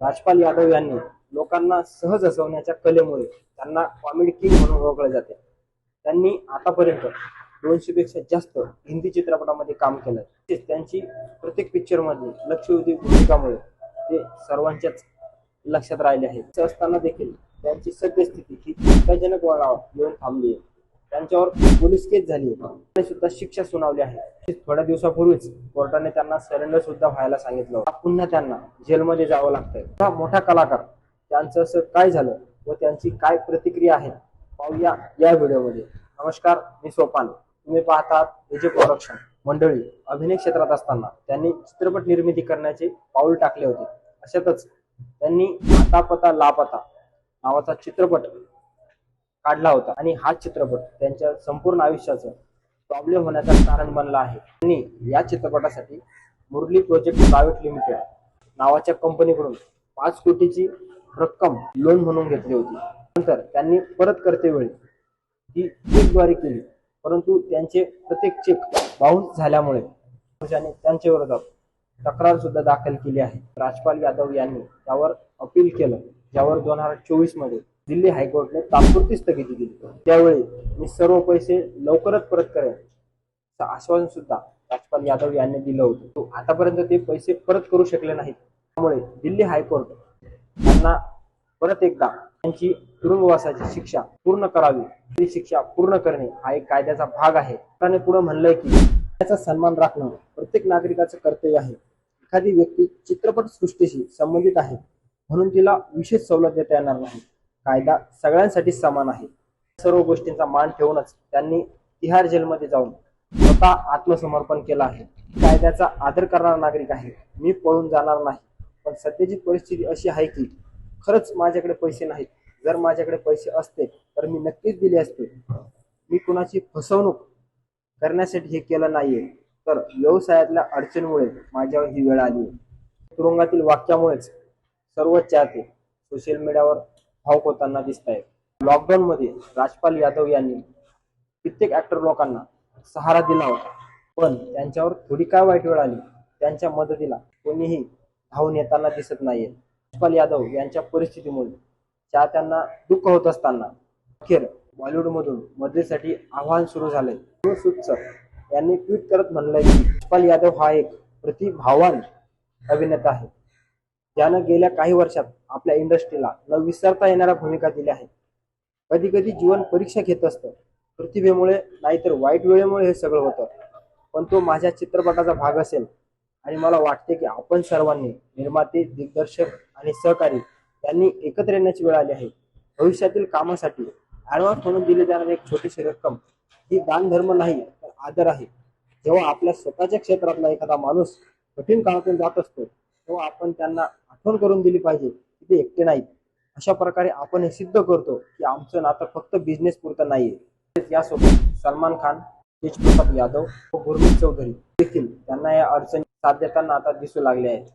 राजपाल यादव यांनी लोकांना सहज हसवण्याच्या कलेमुळे त्यांना कॉमेडी किंग म्हणून ओळखले जाते. त्यांनी आतापर्यंत 200 पेक्षा जास्त हिंदी चित्रपटामध्ये काम केलं. त्यांची प्रत्येक पिक्चर मध्ये लक्षवेधी भूमिकामुळे ते सर्वांच्याच लक्षात राहिले आहेत. असं असताना देखील त्यांची सद्यस्थिती ही चिंताजनक वळणावर येऊन थांबली आहे. त्यांच्यावर पोलीस केस झाली आहे, सुद्धा शिक्षा सुनावली आहे. थोड्या दिवसापूर्वीच कोर्टाने त्यांना सरेंडर सुद्धा व्हायला सांगितलं. पुन्हा त्यांना जेलमध्ये जावं लागतंय. हा मोठा कलाकार, त्यांचं असं काय झालं व त्यांची काय प्रतिक्रिया आहे पाहूया या व्हिडिओमध्ये. नमस्कार, मी सोपान, तुम्ही पाहतात एजे प्रोडक्शन. मंडळी, अभिनय क्षेत्रात असताना त्यांनी चित्रपट निर्मिती करण्याचे पाऊल टाकले होते. अशातच त्यांनी आता पता लापता नावाचा चित्रपट काढला होता आणि हा चित्रपट त्यांच्या संपूर्ण आयुष्याचं प्रॉब्लेम होण्याचं कारण बनला आहे. त्यांनी या चित्रपटासाठी मुरली प्रोजेक्ट प्रायव्हेट लिमिटेड नावाच्या कंपनीकडून 5 कोटीची रक्कम लोन म्हणून घेतली होती. नंतर त्यांनी परत करतेवेळी ती चेकद्वारे केली, परंतु त्यांचे प्रत्येक चेक बाउन्स झाल्यामुळे त्यांच्या विरोधात तक्रार सुद्धा दाखल केली आहे. राजपाल यादव यांनी त्यावर अपील केलं, ज्यावर 2024 मध्ये दिल्ली हायकोर्टने तात्पुरती स्थगिती दिली. त्यावेळी मी सर्व पैसे लवकरच परत करेन असं आश्वासन सुद्धा राजपाल यादव यांनी दिलं होतं. आतापर्यंत ते पैसे परत करू शकले नाहीत. त्यामुळे दिल्ली हायकोर्ट त्यांना परत एकदा त्यांची तुरुंगवासाची शिक्षा पूर्ण करावी. ती शिक्षा पूर्ण करणे हा एक कायद्याचा भाग आहे. त्याने पुढे म्हणलंय की त्याचा सन्मान राखणं प्रत्येक नागरिकाचं कर्तव्य आहे. एखादी व्यक्ती चित्रपट सृष्टीशी संबंधित आहे म्हणून तिला विशेष सवलत देता येणार नाही. कायदा सगळ्यांसाठी समान आहे. सर्व गोष्टींचा मान ठेवूनच त्यांनी तिहार जेलमध्ये जाऊन स्वतः आत्मसमर्पण केलं आहे. कायद्याचा आदर करणारा नागरिक आहे. मी पळून जाणार नाही. पण सध्याची परिस्थिती अशी आहे की खरंच माझ्याकडे पैसे नाहीत. जर माझ्याकडे पैसे असते तर मी नक्कीच दिले असते. मी कुणाची फसवणूक करण्यासाठी हे केलं नाहीये, तर व्यवसायातल्या अडचणीमुळे माझ्यावर ही वेळ आली. तुरुंगातील वाक्यामुळेच सर्व चाहते सोशल मीडियावर भावुक होताना दिसत आहेत. लॉकडाऊन मध्ये राजपाल यादव यांनी कित्येक ऍक्टर लोकांना सहारा दिला होता, पण त्यांच्यावर थोडी काय वाईट वेळ आली, त्यांच्या मदतीला कोणीही धावून येताना दिसत नाहीये. राजपाल यादव यांच्या परिस्थितीमुळे चाहत्यांना दुःख होत असताना अखेर बॉलिवूडमधून मदतीसाठी आव्हान सुरू झालंय. यांनी ट्विट करत म्हणलंय की राजपाल यादव हा एक प्रतिभावान अभिनेता आहे, ज्यानं गेल्या काही वर्षात आपल्या इंडस्ट्रीला न विसरता येणाऱ्या भूमिका दिल्या आहेत. कधी कधी जीवन परीक्षा घेत असतं. प्रतिभेमुळे नाहीतर वाईट वेळेमुळे हे सगळं होतं, पण तो माझ्या चित्रपटाचा भाग असेल आणि मला वाटते की आपण सर्वांनी, निर्माते, दिग्दर्शक आणि सहकारी यांनी एकत्र येण्याची वेळ आली आहे. भविष्यातील कामासाठी ऍडव्हान्स म्हणून दिली जाणारी एक छोटीशी रक्कम ही दान धर्म नाही तर आदर आहे. जेव्हा आपल्या स्वतःच्या क्षेत्रातला एखादा माणूस कठीण काळातून जात असतो तेव्हा आपण त्यांना आठवण करून दिली पाहिजे की ते एकटे नाहीत. अशा प्रकारे आपण हे सिद्ध करतो की आमचं नातं फक्त बिझनेस पुरतं नाहीये. यासोबत सलमान खान, तेज प्रताप यादव व गुरमीत चौधरी देखील त्यांना या अडचणी साथ देताना आता दिसू लागले आहेत.